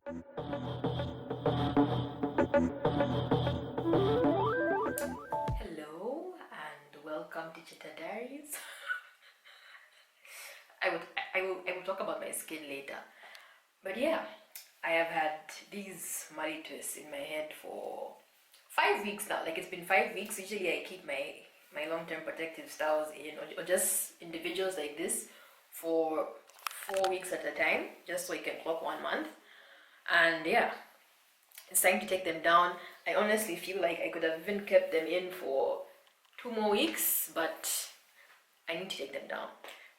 Hello and welcome to Chita Diaries. I will talk about my skin later. But yeah, I have had these muddy twists in my head for 5 weeks now. Like it's been 5 weeks. Usually I keep my long-term protective styles in or just individuals like this for 4 weeks at a time, just so you can clock 1 month. And yeah, it's time to take them down. I honestly feel like I could have even kept them in for 2 more weeks, but I need to take them down.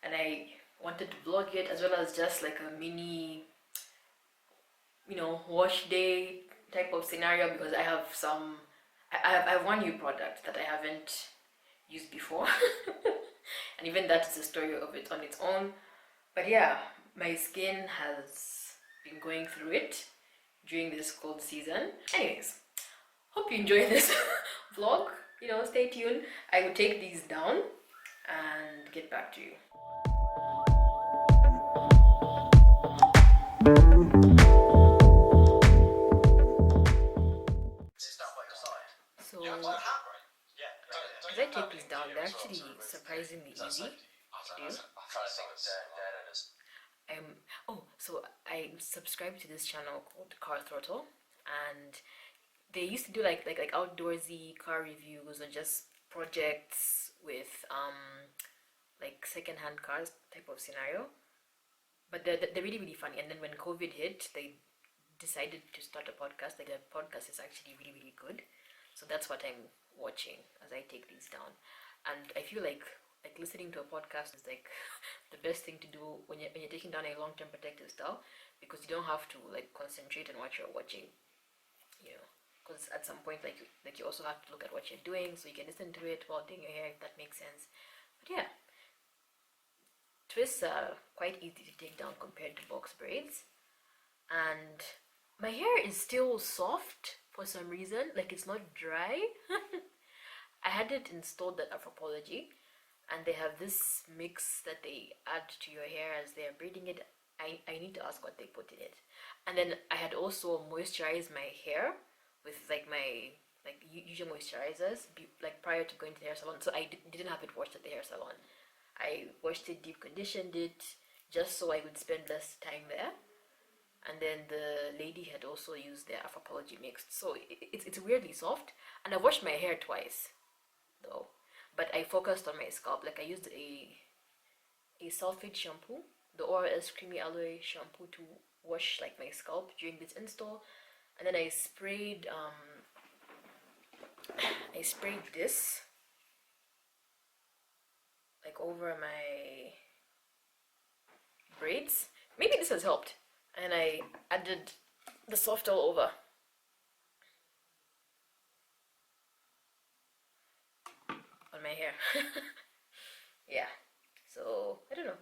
And I wanted to vlog it as well as just like a mini, wash day type of scenario, because I have I have one new product that I haven't used before. And even that is a story of it on its own. But yeah, my skin has been going through it during this cold season. Anyways, hope you enjoy this vlog. Stay tuned. I will take these down and get back to you. So as I take these down, they're actually surprisingly easy to do. So I subscribed to this channel called Throttle, and they used to do like outdoorsy car reviews or just projects with like secondhand cars type of scenario. But they're really really funny. And then when COVID hit, they decided to start a podcast. Like, their podcast is actually really really good. So that's what I'm watching as I take these down. And I feel like listening to a podcast is like the best thing to do when you're taking down a long-term protective style, because you don't have to like concentrate on what you're watching, because at some point like you also have to look at what you're doing, so you can listen to it while doing your hair, if that makes sense. But yeah, twists are quite easy to take down compared to box braids. And my hair is still soft for some reason, like it's not dry. I had it installed at Afropology, and they have this mix that they add to your hair as they're braiding it. I need to ask what they put in it. And then I had also moisturized my hair with like my usual moisturizers like prior to going to the hair salon. So I didn't have it washed at the hair salon. I washed it, deep conditioned it, just so I would spend less time there. And then the lady had also used their Afropology mix, so it's weirdly soft. And I washed my hair twice though, but I focused on my scalp. Like, I used a sulfate shampoo, the ORS creamy aloe shampoo, to wash like my scalp during this install. And then I sprayed this like over my braids. Maybe this has helped. And I added the soft all over. On my hair. Yeah, so I don't know,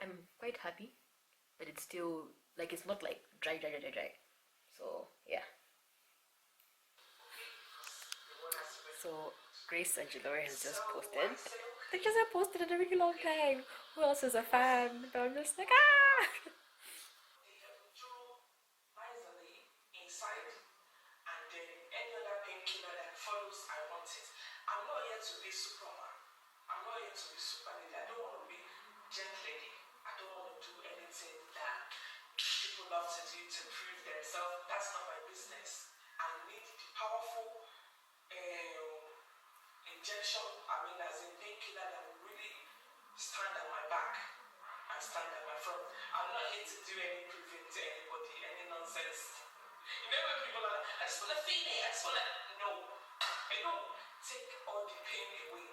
I'm quite happy that it's still like, it's not like dry. So yeah. So Grace Ajilore has just posted pictures I posted in a really long time. Who else is a fan? But I'm just like, ah. And then any other painkiller that follows, I want it. I'm not here to be Superman. I'm not here to be super lady. I don't want to be gent lady. I don't want to do anything that people love to do to prove themselves. That's not my business. I need the powerful injection, as a painkiller that will really stand at my back and stand at my front. I'm not here to do any proving to anybody, any nonsense. You know when people are like, I just want to feel it, I just want to... No. I don't take all the pain away.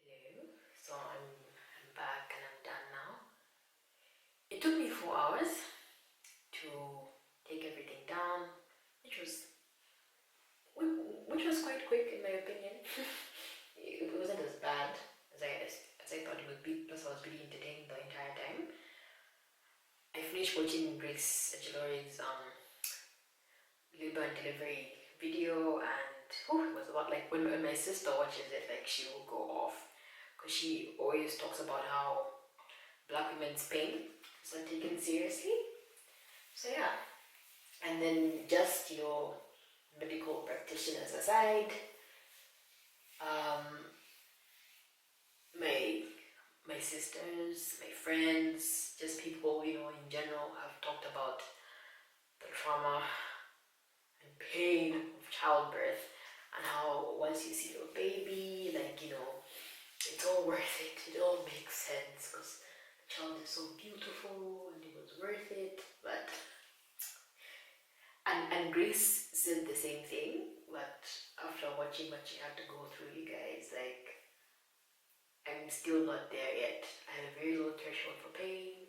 Hello. So I'm back and I'm done now. It took me 4 hours to take everything down, which was quite quick in my opinion. It wasn't as bad as I thought it would be. Plus, I was really entertained the entire time. I finished watching Grace Ajilore's labor and delivery video, and it was about like when my sister watches it, like she will go off because she always talks about how Black women's pain is not taken seriously. So yeah, and then just medical practitioners aside, um, my my sisters, my friends, just people in general have talked about the trauma and pain of childbirth and how once you see your baby, like it's all worth it. It all makes sense because the child is so beautiful and it was worth it. But and Grace said the same thing, but after watching what she had to go through, you guys, like I'm still not there yet. I have a very low threshold for pain.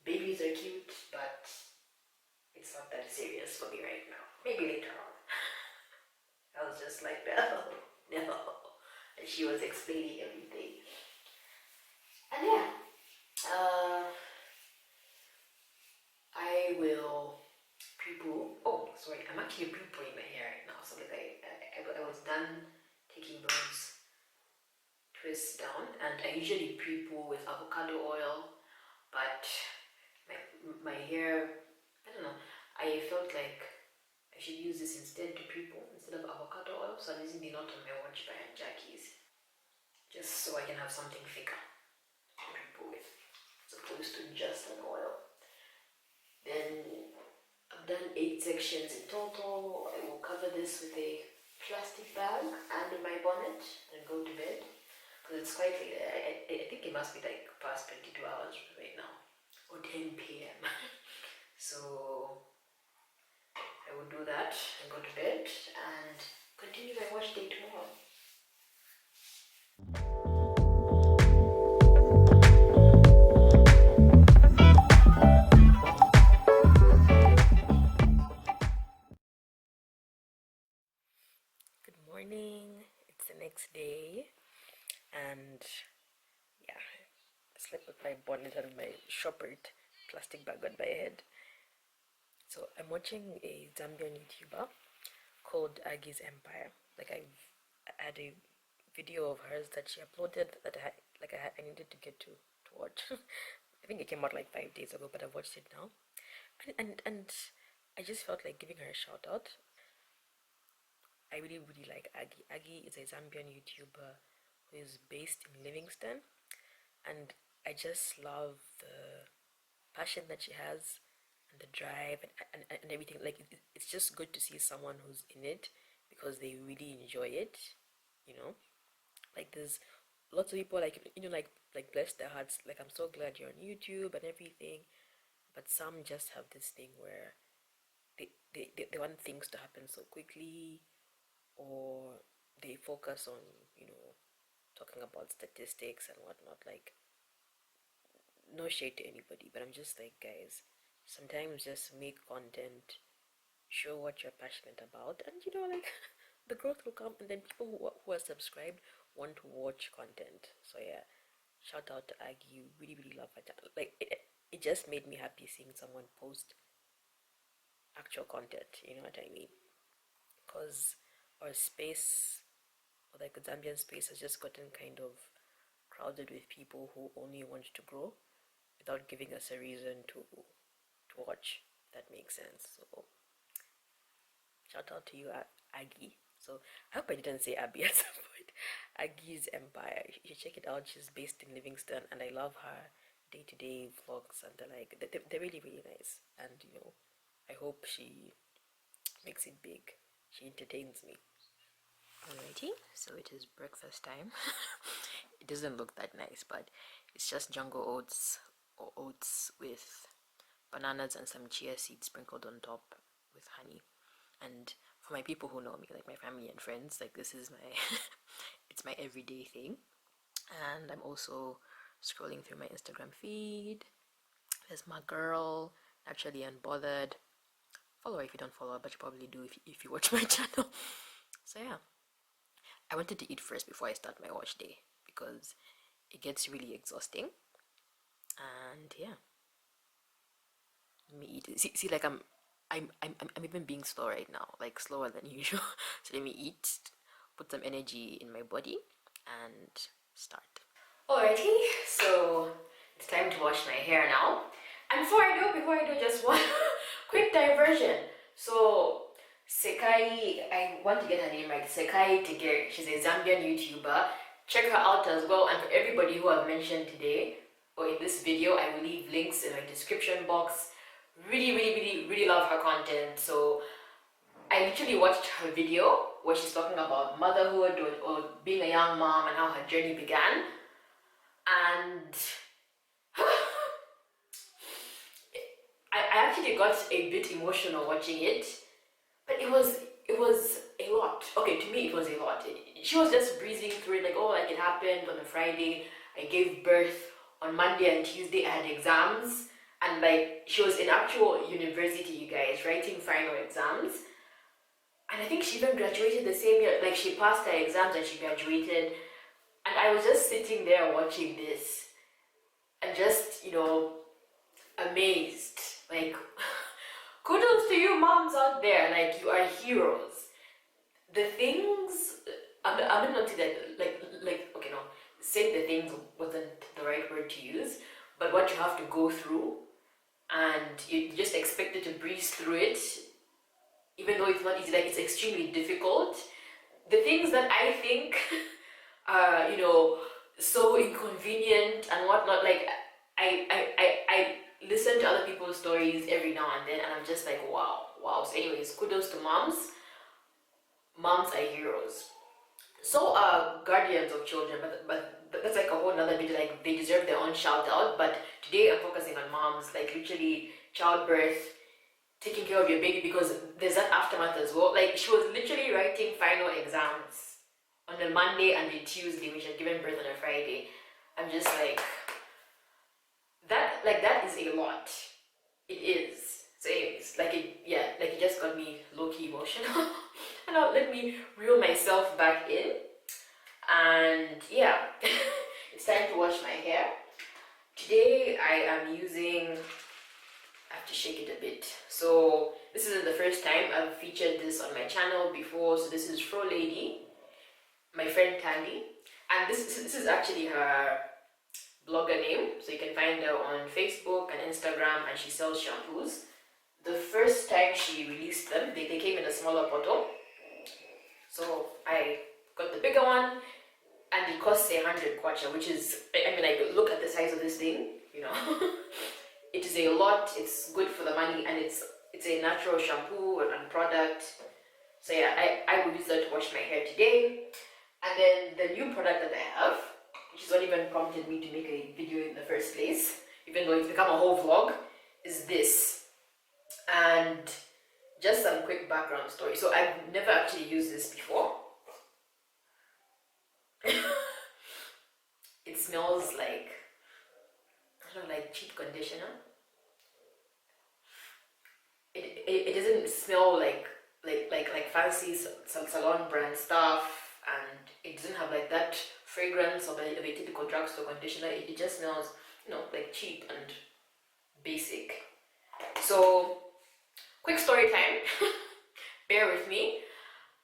Babies are cute, but it's not that serious for me right now. Maybe later on. I was just like, no, no. And she was explaining everything. And yeah, I will prepoo. Oh, sorry, I'm actually prepooing my hair right now. So like I was done taking those twists down, and I usually prepoo with avocado oil, but my hair, I don't know. I felt like I should use this instead to prepoo instead of avocado oil. So I'm using the Not on My Watch by Jackie's, just so I can have something thicker to prepoo with, as opposed to just an oil. Then I've done 8 sections in total. I will cover this with a plastic bag and my bonnet and go to bed because it's quite late. I think it must be like past 22 hours right now or 10 p.m. So I will do that and go to bed and continue my watch day tomorrow. Good morning. It's the next day, and yeah, I slept with my bonnet and my shoppered plastic bag on my head. So I'm watching a Zambian YouTuber called Aggie's Empire. Like I had a video of hers that she uploaded that I needed to get to watch. I think it came out like 5 days ago, but I've watched it now, and I just felt like giving her a shout out. I really like Aggie. Aggie is a Zambian YouTuber who is based in Livingston, and I just love the passion that she has and the drive and everything. Like it's just good to see someone who's in it because they really enjoy it. You know, like there's lots of people like like bless their hearts. Like I'm so glad you're on YouTube and everything, but some just have this thing where they want things to happen so quickly, or they focus on talking about statistics and whatnot. Like no shade to anybody, but I'm just like, guys, sometimes just make content, show what you're passionate about, and like the growth will come, and then people who are subscribed want to watch content. So yeah, shout out to Aggie. Really love her channel. Like it just made me happy seeing someone post actual content. You know what I mean? Because our space, or like the Zambian space, has just gotten kind of crowded with people who only want to grow without giving us a reason to watch. That makes sense. So shout out to you, Aggie. So I hope I didn't say Abby at some point. Aggie's Empire. You should check it out. She's based in Livingston, and I love her day-to-day vlogs, and they're really nice. And I hope she makes it big. She entertains me. Alrighty, so it is breakfast time. It doesn't look that nice, but it's just jungle oats or oats with bananas and some chia seeds sprinkled on top with honey. And for my people who know me, like my family and friends, like this is my it's my everyday thing. And I'm also scrolling through my Instagram feed. There's my girl, naturally unbothered. Follow her if you don't follow her, but you probably do if you watch my channel. So yeah, I wanted to eat first before I start my wash day because it gets really exhausting. And yeah, let me eat. See, like I'm even being slow right now, like slower than usual. So let me eat, put some energy in my body, and start. Alrighty, so it's time to wash my hair now. And before I do, just one quick diversion. So Sekayi, I want to get her name right. Sekayi Tigere. She's a Zambian YouTuber. Check her out as well. And for everybody who I've mentioned today or in this video, I will leave links in my description box. Really love her content. So I literally watched her video where she's talking about motherhood or being a young mom and how her journey began. And I actually got a bit emotional watching it, but it was a lot. Okay, to me it was a lot. She was just breezing through it like, oh, like it happened on a Friday. I gave birth on Monday and Tuesday. I had exams, and like she was in actual university, you guys, writing final exams. And I think she even graduated the same year. Like she passed her exams and she graduated. And I was just sitting there watching this and just, amazed. Like, kudos to you moms out there. Like, you are heroes. The things, I'm not saying that, okay, no, saying the things wasn't the right word to use, but what you have to go through, and you just expected to breeze through it, even though it's not easy, like, it's extremely difficult. The things that I think are, so inconvenient and whatnot, like, I listen to other people's stories every now and then, and I'm just like, wow. So anyways, kudos to moms. Moms are heroes. So are guardians of children, but that's like a whole nother video. Like, they deserve their own shout out. But today I'm focusing on moms, like literally childbirth, taking care of your baby, because there's that aftermath as well. Like, she was literally writing final exams on a Monday and a Tuesday, which had given birth on a Friday. I'm just like, that is a lot. It is. So anyways, it just got me low-key emotional. And now let me reel myself back in. And yeah, it's time to wash my hair. Today I am using, I have to shake it a bit. So this isn't the first time I've featured this on my channel before. So this is Fro Lady, my friend Tandy. And this is actually her blogger name. So you can find her on Facebook and Instagram, and she sells shampoos. The first time she released them, they came in a smaller bottle. So I got the bigger one, and it costs 100 kwacha, which is, like, look at the size of this thing, It is a lot. It's good for the money, and it's a natural shampoo and product. So yeah, I will use that to wash my hair today. And then the new product that I have, which is what even prompted me to make a video in the first place, even though it's become a whole vlog, is this. And just some quick background story. So I've never actually used this before. It smells like, I don't know, like cheap conditioner. It doesn't smell like fancy salon brand stuff, and it doesn't have like that fragrance of a typical drugstore conditioner. It just smells, like cheap and basic. So, quick story time. Bear with me.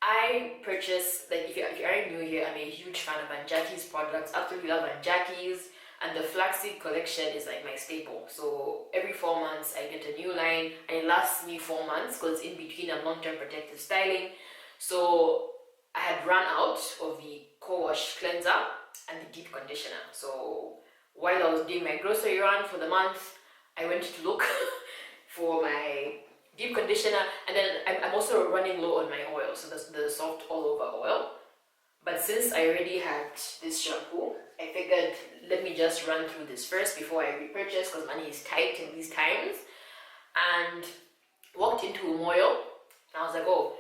I purchased, like, if you are new here, I'm a huge fan of Anjaki's products. Absolutely love Anjaki's, and the flaxseed collection is like my staple. So every 4 months I get a new line, and it lasts me 4 months because in between I'm long-term protective styling. So I had run out of the co-wash cleanser and the deep conditioner. So while I was doing my grocery run for the month, I went to look for my deep conditioner, and then I'm also running low on my oil, so that's the soft all over oil. But since I already had this shampoo, I figured let me just run through this first before I repurchase, because money is tight in these times. And walked into Umoyo, and I was like, oh,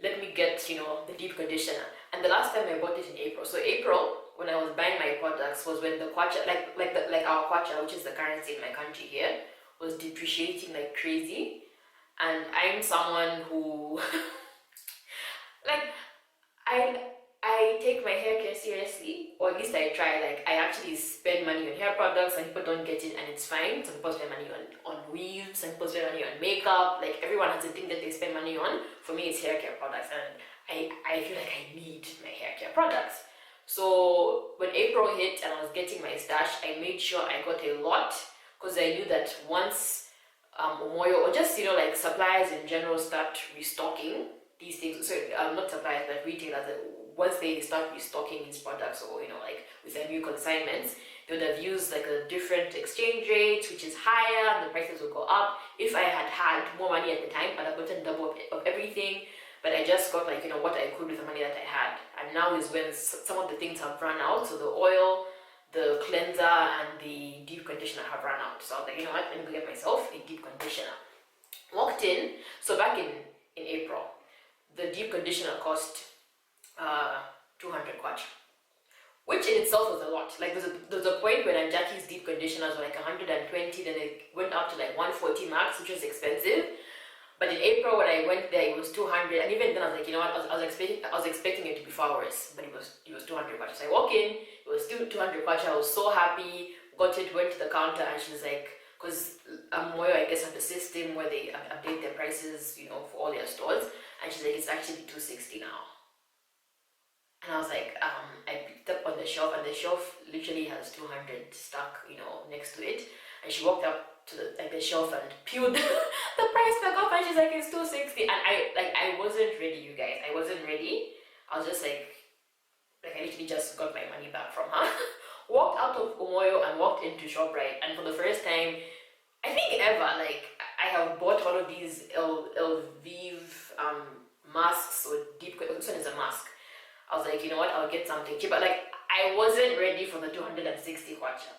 let me get the deep conditioner. And the last time I bought it in April. So April, when I was buying my products, was when the kwacha, like our kwacha, which is the currency in my country here, was depreciating like crazy. And I'm someone who like I take my hair care seriously, or at least I try. Like, I actually spend money on hair products, and people don't get it, and it's fine. Some people spend money on weaves, some people spend money on makeup. Like, everyone has a thing that they spend money on. For me, it's hair care products, and I feel like I need my hair care products. So when April hit and I was getting my stash, I made sure I got a lot, because I knew that once Omoyo, or just, like, suppliers in general start restocking these things, so not suppliers but retailers, once they start restocking these products, or like with their new consignments, they would have used like a different exchange rate, which is higher, and the prices would go up. If I had more money at the time, I'd have gotten double of everything, but I just got, like, what I could with the money that I had. And now is when some of the things have run out. So the oil, the cleanser, and the deep conditioner have run out. So I was like, you know what, let me go get myself a deep conditioner. Walked in, so back in April, the deep conditioner cost 200 kwacha, which in itself was a lot. Like, there's a point when Jackie's deep conditioners were like 120, then it went up to like 140 max, which was expensive. But in April, when I went there, it was 200, and even then I was like, you know what, I was expecting it to be far worse, but it was 200 kwacha. So I walk in, it was still 200 kwacha. I was so happy, got it, went to the counter, and she was like, because Moyo, I guess, have a system where they update their prices, for all their stores, and she's like, it's actually 260 now. And I was like, I picked up on the shelf, and the shelf literally has 200 stuck, next to it. And she walked up to the shelf and peeled the price back up, and she's like, it's 260. And I wasn't ready, you guys. I wasn't ready. I was just like I literally just got my money back from her. Walked out of Omoyo and walked into ShopRite, and for the first time, I think ever, like, I have bought one of these Elvive masks or deep. This one is a mask. I was like, you know what, I'll get something cheap. But like, I wasn't ready for the 260 kwacha.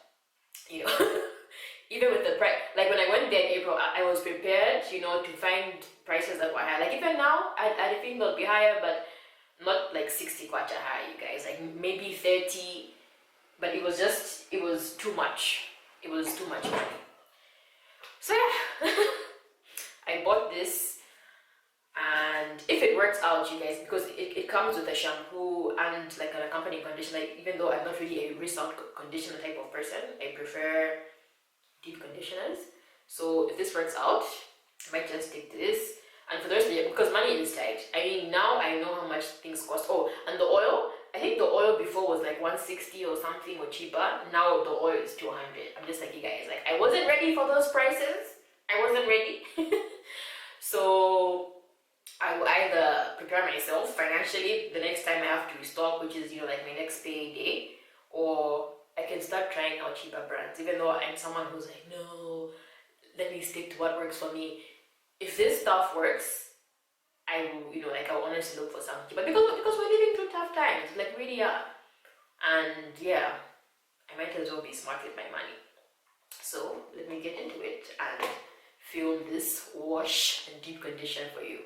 Even with the price, like when I went there in April, I was prepared, to find prices that were higher. Like, even now, I think they'll be higher, but not like 60 kwacha high, you guys. Like maybe 30, but it was too much. It was too much money. So yeah, I bought this. And if it works out, you guys, because it comes with a shampoo and like an accompanying conditioner, even though I'm not really a wrist-out conditioner type of person, I prefer deep conditioners. So if this works out, I might just stick to this. And for the rest of the year, because money is tight. I mean, now I know how much things cost. Oh, and the oil, I think the oil before was like 160 or something, or cheaper. Now the oil is 200. I'm just like, you guys, like, I wasn't ready for those prices. I wasn't ready. So I will either prepare myself financially the next time I have to restock, which is, like my next payday, or I can start trying out cheaper brands, even though I'm someone who's like, no, let me stick to what works for me. If this stuff works, I will, I'll honestly look for something. But because we're living through tough times, like, really are. And yeah, I might as well be smart with my money. So let me get into it and film this wash and deep condition for you.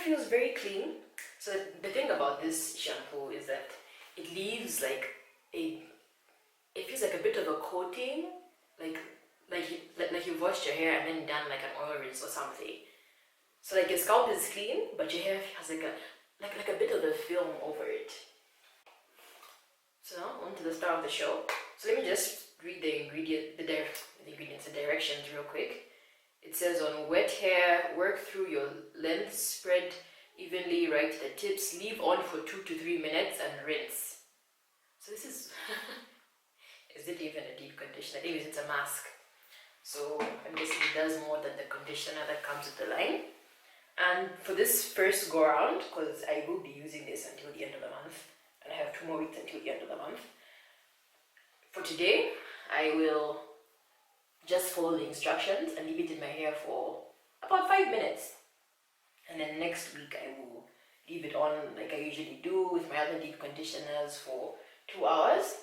feels very clean. So the thing about this shampoo is that it leaves like it feels like a bit of a coating, like you've washed your hair and then done like an oil rinse or something. So like your scalp is clean, but your hair has like a bit of a film over it. So now on to the star of the show. So let me just read the directions real quick. It says on wet hair, work through your length, spread evenly right to the tips, leave on for 2 to 3 minutes and rinse. So this is, is it even a deep conditioner? I think it's a mask. So I'm guessing it does more than the conditioner that comes with the line. And for this first go around, because I will be using this until the end of the month, and I have 2 more weeks until the end of the month, for today, I will just follow the instructions and leave it in my hair for about 5 minutes. And then next week I will leave it on like I usually do with my other deep conditioners for 2 hours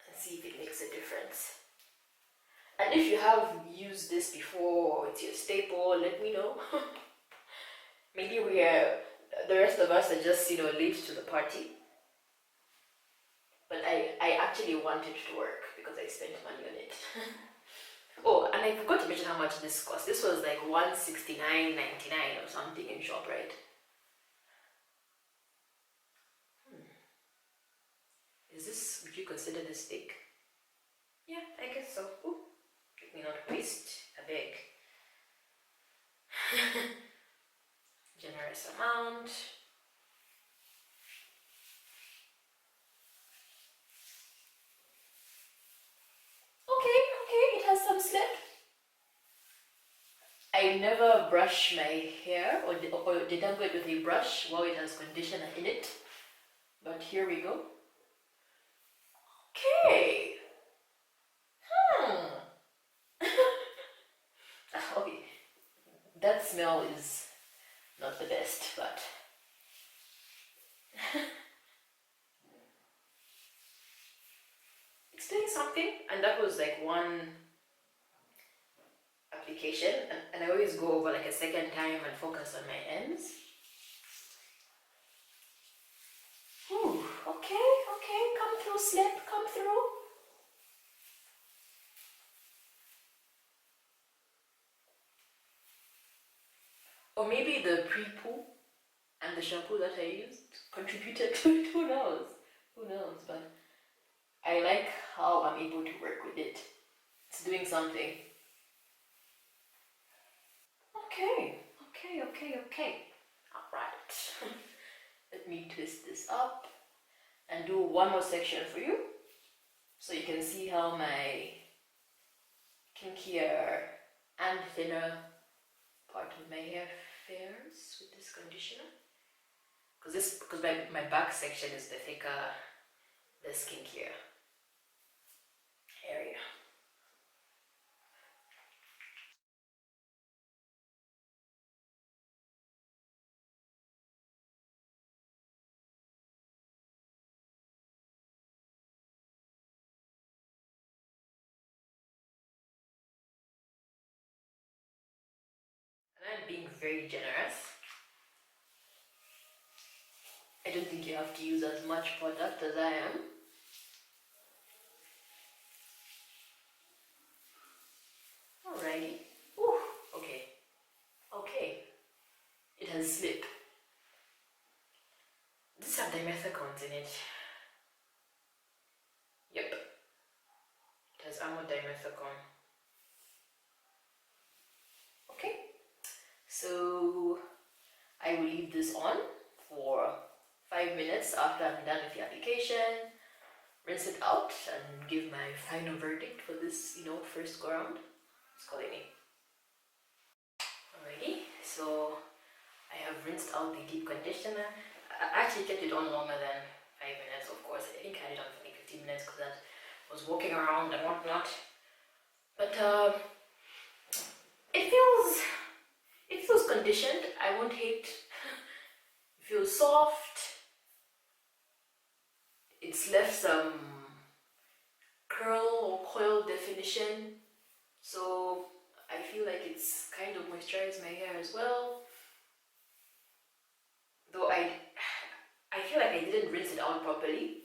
and see if it makes a difference. And if you have used this before or it's your staple, let me know. Maybe the rest of us are just, late to the party. But I actually want it to work because I spent money on it. Oh, and I forgot to mention how much this cost. This was like $169.99 or something in ShopRite. Would you consider this thick? Yeah, I guess so. Ooh, let me not waste a bag. Generous amount. Okay, it has some slip. I never brush my hair or detangle it with a brush while it has conditioner in it. But here we go. Okay. Okay. That smell is not the best, but it's doing something. And that was like one application, and I always go over like a second time and focus on my ends. Ooh, okay, come through, slip, come through. Or maybe the Prepoo and the shampoo that I used contributed to it, who knows, but I like how I'm able to work with it. It's doing something. Okay. Alright. Let me twist this up and do one more section for you so you can see how my kinkier and thinner part of my hair fares with this conditioner. Because my back section is the thicker, the skinkier area. And I'm being very generous. I don't think you have to use as much product as I am. Alrighty. Ooh, okay. It has slip. This has dimethacones in it. Yep. It has amodimethaconone. Okay. So I will leave this on for 5 minutes after I'm done with the application. Rinse it out and give my final verdict for this, first go round. It's calling me. Alrighty, so I have rinsed out the deep conditioner. I actually kept it on longer than 5 minutes, of course. I think I had it on for like 15 minutes because I was walking around and whatnot. But it feels conditioned. I won't hate. It feels soft. It's left some curl or coil definition, so I feel like it's kind of moisturized my hair as well. though I feel like I didn't rinse it out properly.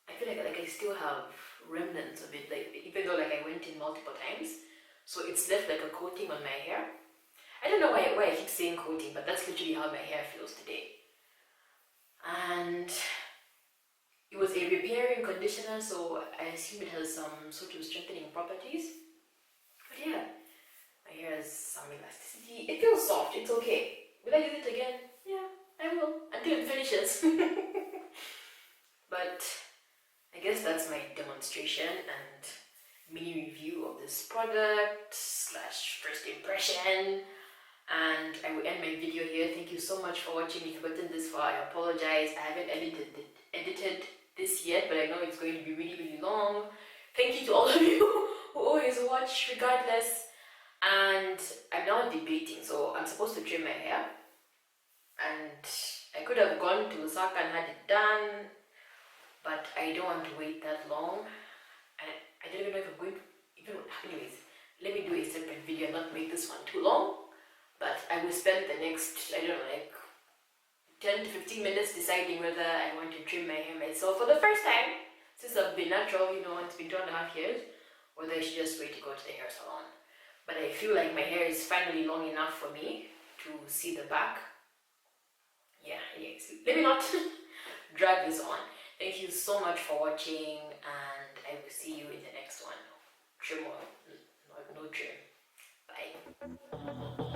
I feel like I still have remnants of it, like even though like I went in multiple times, so it's left like a coating on my hair. I don't know why I keep saying coating, but that's literally how my hair feels today. And it was a repairing conditioner, so I assume it has some sort of strengthening properties. But yeah, my hair has some elasticity. It feels soft, it's okay. Will I use it again? Yeah, I will, until it finishes. But I guess that's my demonstration and mini review of this product slash first impression. And I will end my video here. Thank you so much for watching. If you've gotten this far, I apologize. I haven't edited this yet, but I know it's going to be really, really long. Thank you to all of you who always watch regardless. And I'm now debating, so I'm supposed to trim my hair. And I could have gone to Osaka and had it done, but I don't want to wait that long. And I don't even know if I'm going to anyways, let me do a separate video and not make this one too long. But I will spend the next, I don't know, like 10 to 15 minutes deciding whether I want to trim my hair myself for the first time, since I've been natural, it's been 2.5 years, whether I should just wait to go to the hair salon. But I feel like my hair is finally long enough for me to see the back. Yeah, anyways, let me not drag this on. Thank you so much for watching, and I will see you in the next one. Trim or no trim. Bye.